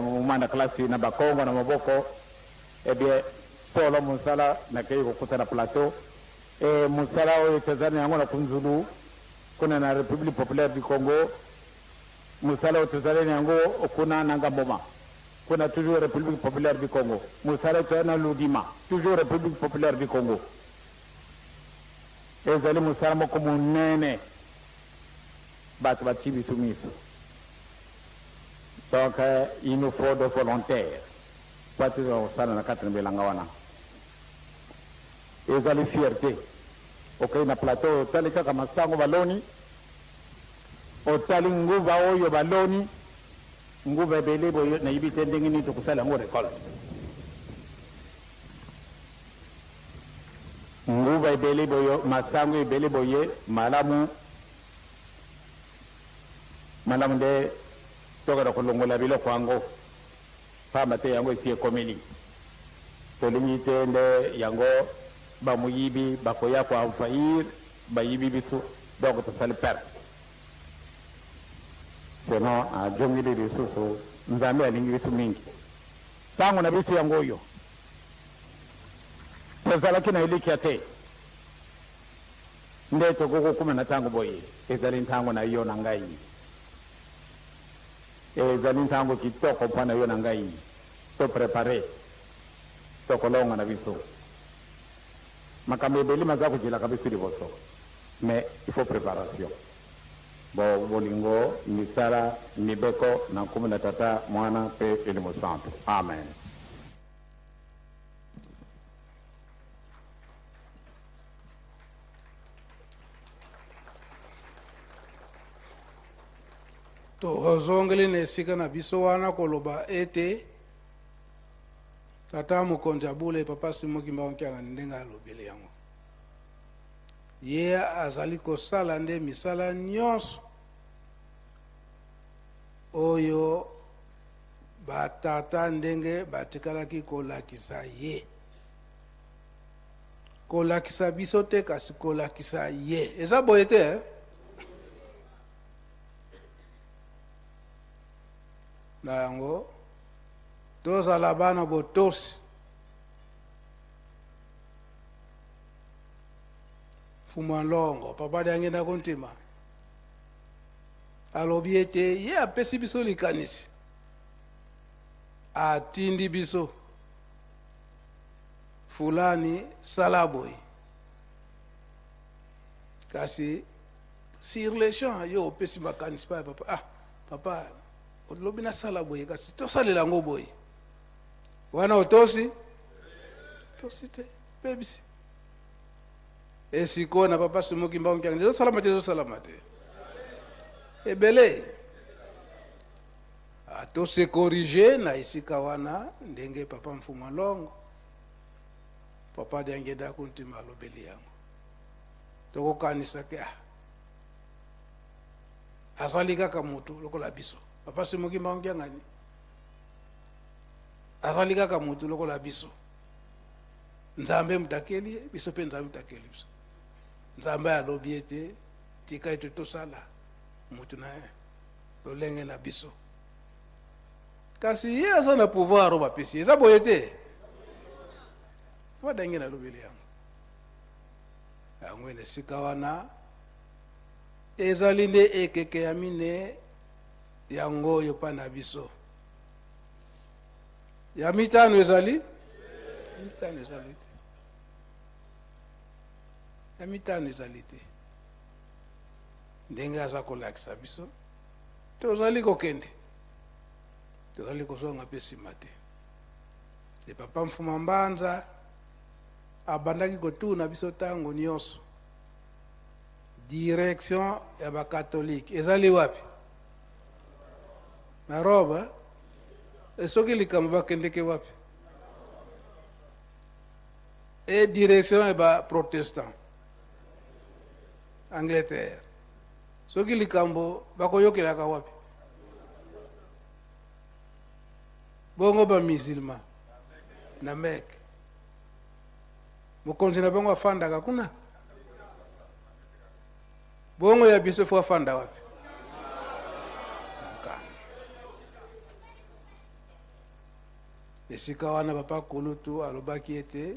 mumana klasi na bakongo na maboko bien solo misala na kei kokuta na plateau misala oyo tozali yango na kunzulu kuna na République populaire du Congo musala otuzaleni yango kuna nanga boma kuna toujours République populaire du Congo musala tena ludima toujours République populaire du Congo ezali musala moko munene batu bachibi sumiso donc il nous faut des volontaires pati osala na kati na belanga wana ezali fierté okay na plateau tali kaka masango baloni otali nguva oyo baloni nguva ebele boyo na yibite ndenge nini tokusala ngo récolte nguva ebele boyo masango ebele boye malamu nde tokara kolongola biloko yango pamba te yango esi ekomeli tolingi te nde yango bamuyibi bakoya kwa envahir bayibi biso donc tosali perte sinon ajongili lisusu nzambe alingi biso mingi ntango na biso yango oyo tozalaki na elikya te nde tokokokuma na ntango boye ezali ntango na yo na ngai ezali ntango kitoko mpo na yo na ngai toprepare tokolonga na biso makambo ebeli maza kojelaka biso liboso mais il faut préparation bo bolingo misala mibeko na nkumu na tata mwana mpe elimo santo amen. tozongeli na esika na biso wana koloba ete tata mokonzi abule papa simokimba onkianga ndenge alobeli yango ye azali kosala nde misala nyonso oyo batata ndenge batikalaki kolakisa ye kolakisa biso te kasi kolakisa ye eza boye te na yango tozala bana botosi fuma longo papa diangenda kontima alobi ete ye apesi biso likanisi atindi biso fulani sala boye kasi sur le champ yo opesi makanisi pa papa papa olobi na sala boye kasi tosalela yango boye wana otosi tosi te pebisi esiko na papa simokimba onkianga ezosalama te ebele tose corrige na esika wana ndenge papa mfuma longo papa diangeda kuntima alobeli yango tokokanisa ke azali kaka mutu lokola biso papa simokimba onkiangani azali kaka mutu lokola biso nzambe mutakeli biso mpe nzambe mutakeli biso nzambe alobi ete tika ete tosala mutu na ye lolenge na biso kasi ye aza na pouvoir o bapesi eza boye te wadenge nalobeli yango yango ene esika wana ezali nde ekeke ya mine yango oyo mpa na biso ya mitano ezali mitano ezali te ya mitano ezali te ndenge aza kolakisa biso tozali kokende tozali kozonga mpe nsima te e papa mfuma mbanza abandaki kotuna biso ntango nyonso direction ya bakatolike ezali wapi na roba soki likambo bakendeke wapi e direction ya baprotestant Angleterre soki likambo bakoyokelaka wapi bongo bamisilma na Mecque mokonzi na bango afandaka kuna bongo ya biso fo afanda wapi esika wana papa kulutu alobaki ete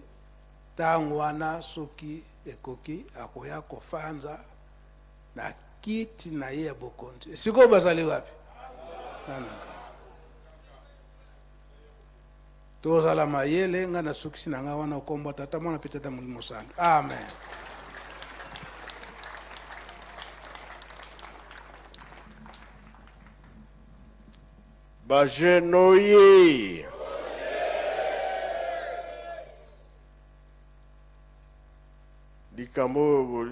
ntango wana soki ekoki akoya kofanza na kiti na ye ya bokonzi esiko bazali wapi nananga tozala mayele nga na sukisi na nga wana okombo tata mwana mpe tata molimo santo amen. Bajenoye likambo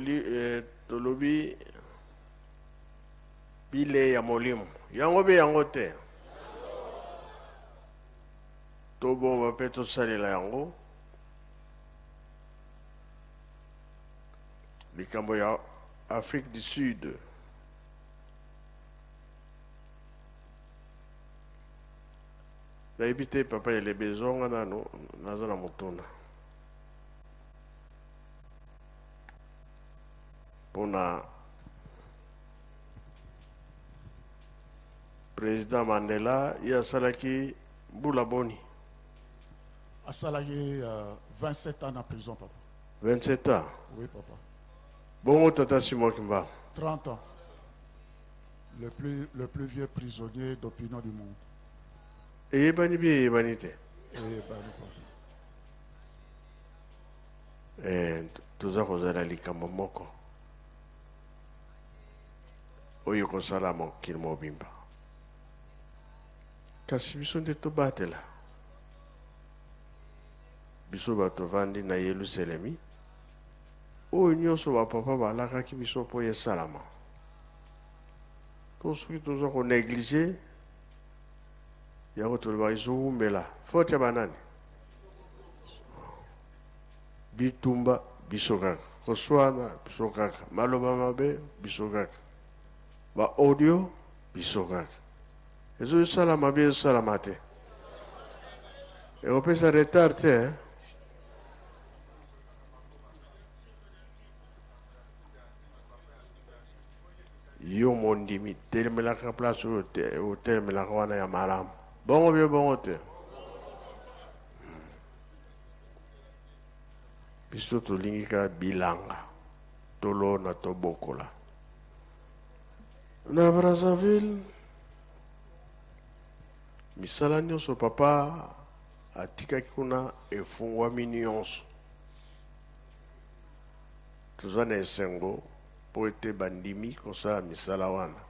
tolobi bile ya molimo yango be yango te tobomba mpe tosalela yango likambo ya Afrique du Sud nayebi te papa ele bezonga nano naza na motuna mpona président Mandela ye asalaki mbula boni asalaki 27 ans en prison, papa. 27 ans. Oui, papa. Bongo tata Simokimba. 30 ans. le plus vieux prisonnier d'opinion du monde. eyebani bi eyebani te Et Bani Papa. toza kozala likambo moko oyo kosala mokili mobimba kasi biso nde tobatela biso bato vandi na yelusalemi oyo nyonso bapapa balakaki biso mpo esalama to soki toza konéglige yango tolobaka ezowumbela faute ya banani bitumba biso kaka koswana biso kaka maloba mabe biso kaka baaudio biso kaka ezosalama bi ezosalama te ekopesa retard te yo mondimi telemelaka place oyo telemelaka wana ya malamu bongo bie bongo te biso tolingi kaka bilanga tolona tobokola na Brazzaville misala nyonso papa atikaki kuna efungwami nyonso toza na esengo mpo ete bandimi kosala misala wana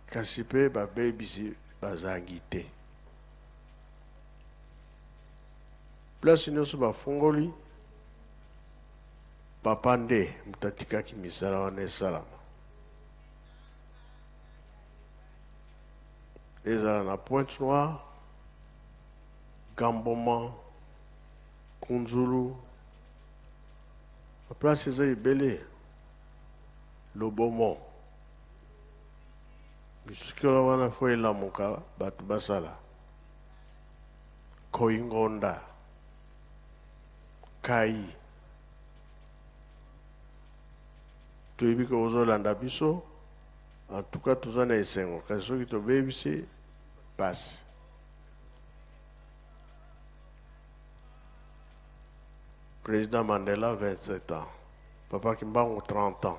kasi mpe babebisi bazangi te place nyonso bafungoli papa nde moto atikaki misala wana esalama ezala na Pointe Noire Gamboma Kunzulu baplace eza ebele Lobomo bisikila wana fo elamuka bato basala Koingonda Kai toyebi ke ozolanda biso en tout cas toza na esengo kasi soki tobebisi pasi président Mandela 27 ans papa Kimbangu 30 ans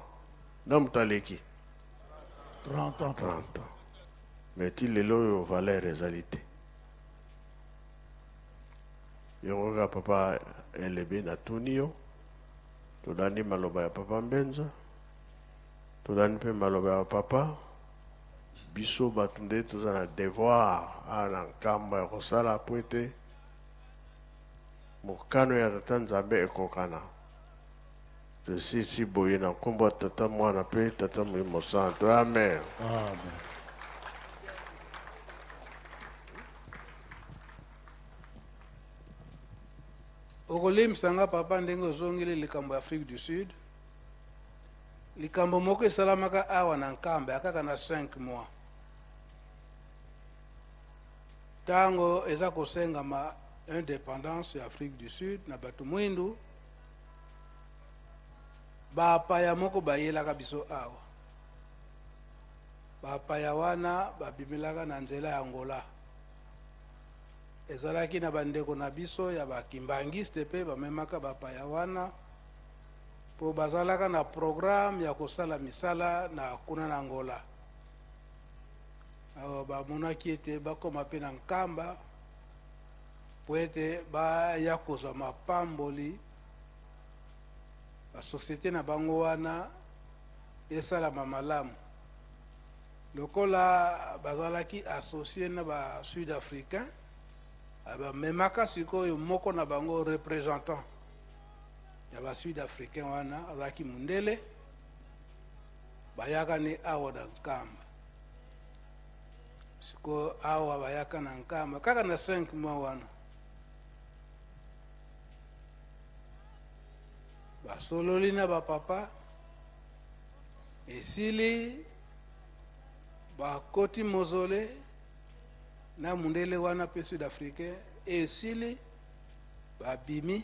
na moto aleki 30 ans. 30 ans mais ti lelo oyo valeur ezali te yango kaka papa elebe natuni yo tolandi maloba ya papa Mbenza tolandi mpe maloba ya papa biso bato nde toza na devoir na nkambo ya kosala po ete mokano ya tata nzambe ekokana tosisi boye na nkombo ya tata mwana mpe tata molimo santo amen. Amen. okolemisanga papa ndenge ozongeli likambo ya Afrique du Sud likambo moko esalamaka awa na nkambe akaka na 5 mois ntango eza kosengama indépendance ya Afrique du Sud na bato mwindu bapaya moko bayelaka biso awa bapaya wana babimelaka na nzela ya Angola ezalaki na bandeko na biso ya bakimbangiste mpe bamemaka bapaya wana po bazalaka na programme ya kosala misala na kuna na Angola bamonaki ete bakoma mpe na nkamba po ete baya kozwa mapamboli basosiete na bango wana esalama malamu lokola bazalaki associe na ba sud africain bamemaka sikoyo moko na bango représentant ya ba sud africain wana azalaki mundele bayaka ni awa na nkamba sikoyo awa bayaka na nkamba kaka na 5 mois wana basololi na bapapa esili bakoti mozole na mundele wana mpe sud africain esili babimi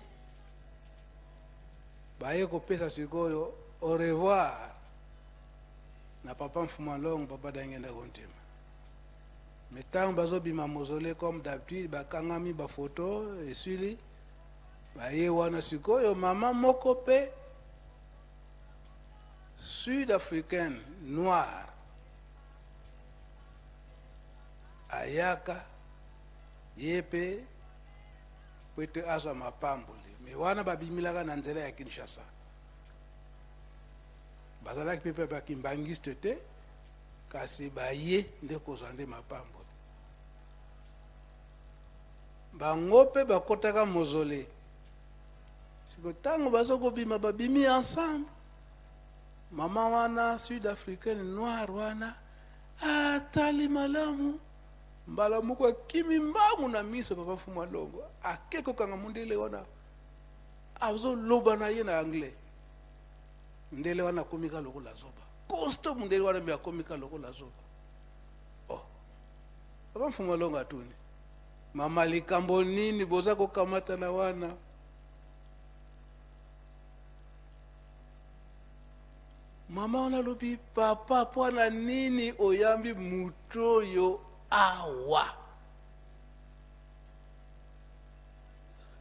baye kopesa sikoyo au revoir na papa Mfumalongo papa Dangenda Kontima mais ntango bazobima mozole comme d'habitude bakangami bafoto esili baye wana sikoyo mama moko mpe sud africaine noire ayaka yepe kwete azwa mapamboli me wana babimilaka na nzela ya Kinshasa bazalaki pepe bakimbangiste te kasi baye nde kozwa nde mapamboli bango mpe bakotaka mozole siko ntango bazokobima babimi ensemble mama wana sud-africaine noire wana atali malamu mbala moko akimi mbangu na miso papa Mfuma Longo akekokanga mundele wana azoloba na ye na anglais ndele wana komika lokola zoba kosto mundele wana mbe akomika lokola zoba papa Mfuma Longo atuni mama likambo nini boza kokamata na wana mama wana lobi papa pwana nini oyambi mutoyo awa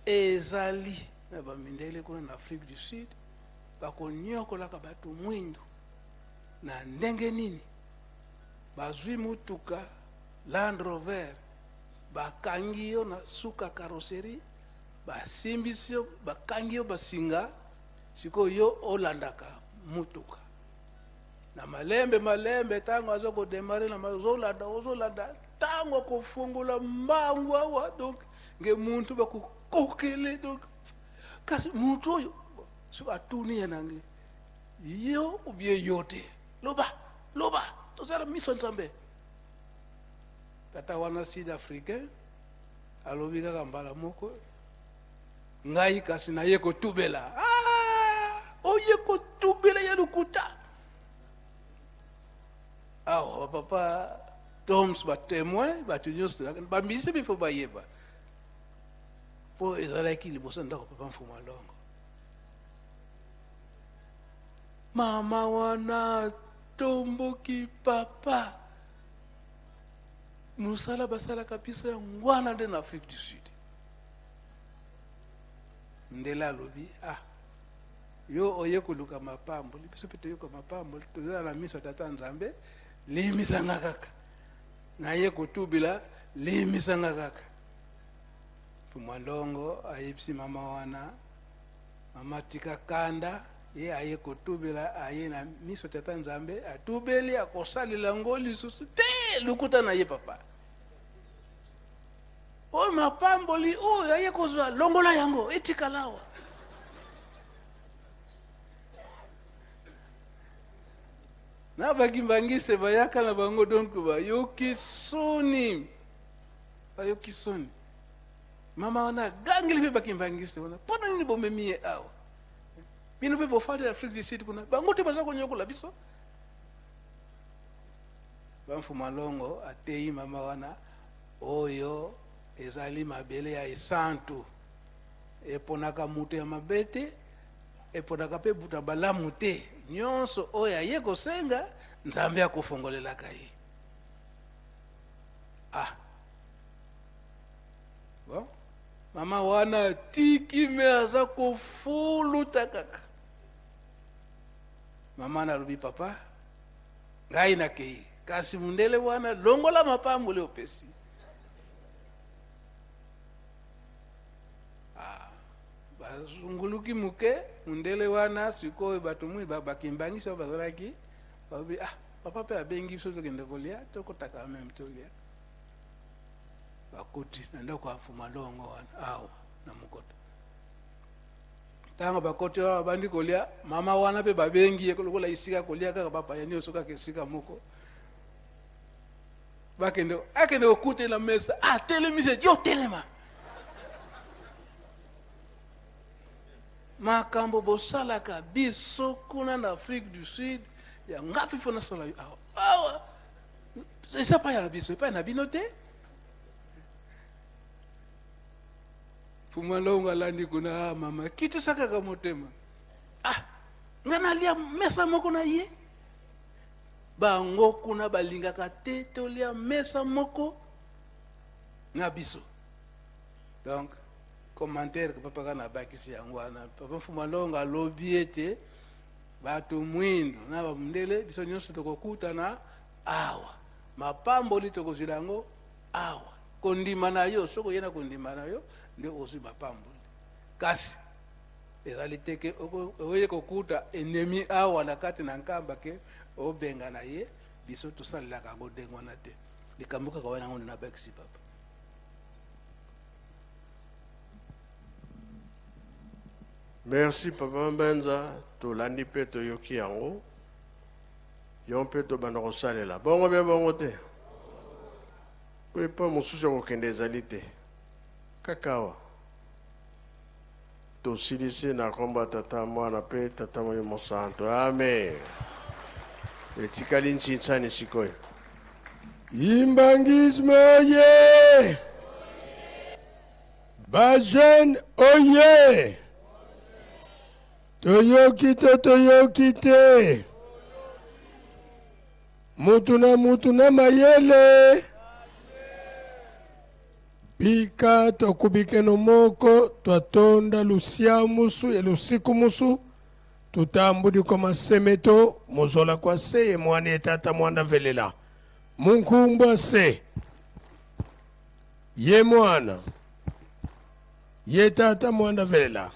ezali na bamindele kuna na Afrique du Sud bakonyokolaka bato mwindu na ndenge nini bazwi mutuka Land Rover bakangi yo na suka carrosserie basimbisi yo bakangi yo basinga sikoyo yo olandaka mutuka na malembe tango azoko démarrer na ozolanda tango kofungula mbangu awa donc nge muntu bakukokele donc kasi muntu oyo so atuni ya nangle yo ubie yote loba tozala miso nzambe tata wana sud-africain alobi kaka mbala moko ngai kasi na ye kotubela oye kotubela ya lukuta awa papa Toms ba témoin ba tunyos ba mbisi bifo bayeba po ezalaki liboso ndako papa Mfuma Longo mama wana tomboki papa musala basala kabisa ya ngwana nde na Afrique du Sud ndela lobi yo oye koluka mapamboli biso pe toyoka mapamboli tozala na miso tata nzambe limisanga kaka na ye kotubila limisanga kaka Mfuma Longo ayebisi mama wana mama tika kanda ye aye kotubila aye na miso tata nzambe atubeli akosalila ngo lisusu te lukuta na ye papa o mapamboli oyo aye kozwa longola yango etikalawa na bakimbangiste bayaka na bango donc bayoki soni mama wana gangili mpe bakimbangiste wana mpona nini bomemi ye awa bino mpe bofandi na Afrique du Sud kuna bango te baza konyokola biso Mfuma Longo ateyi mama wana oyo ezali mabele ya esantu eponaka mutu ya mabete eponaka pe buta balamu te nyonso oyo aye kosenga nzambe akofongolelaka ye bon mama wana tiki me aza kofuluta kaka mama nalobi papa ngai nakei kasi mundele wana longola mapamboli opesi bazunguluki muke mundele wana sikoyo bato mwi bakimbangisi bazalaki babi papa pe abengi biso tokende kolia tokotaka meme tolia bakoti na ndako ya Mfuma Longo wana awa na mukoto tango bakoti wana bandi kolia mama wana pe babengi ye lokola isika kolia kaka papa ya nyonso kaka esika moko akende kokutela mesa telemise yo telema makambo bosalaka biso kuna na Afrique du Sud ya ngapi fona sala awa esa pa ya na biso pa na bino te Mfuma Longo alandi kuna mama kitu saka ka motema ngana lia mesa moko na ye bango kuna balingaka te tolia mesa moko na biso donc commentaire que papa kana bakisi yango wana papa Mfuma Longo alobi ete bato mwindu na bamundele biso nyonso tokokutana awa mapamboli tokozwila yango awa kondima na yo soko yena kondima na yo nde ozwi mapamboli kasi ezali te ke oye kokuta ennemi awa na kati na nkamba ke obenga na ye biso tosalelaka yango ndenge wana te likambo kaka wana yango na bakisi papa. Merci Papa Mbenza, tolandi mpe toyoki yango. Yo mpe tobanda kosalela. Bongo be bongo te. Oyo mpe mosusu ya kokende ezali te. Kakawa. Tosilisi na kombo ya Tata Mwana mpe Tata Molimo Santo. Amen. Etikali nchintsani sikoyo. Imbangisme oye! Bajen oye! Toyoki to toyoki te! Mutu na mayele! Bika tokubike no moko twatonda lusia musu ya lusiku musu tutambudi kwa masemeto mozola kwa seye mwane tata mwana velela munkumbwa se ye mwana ye tata mwana velela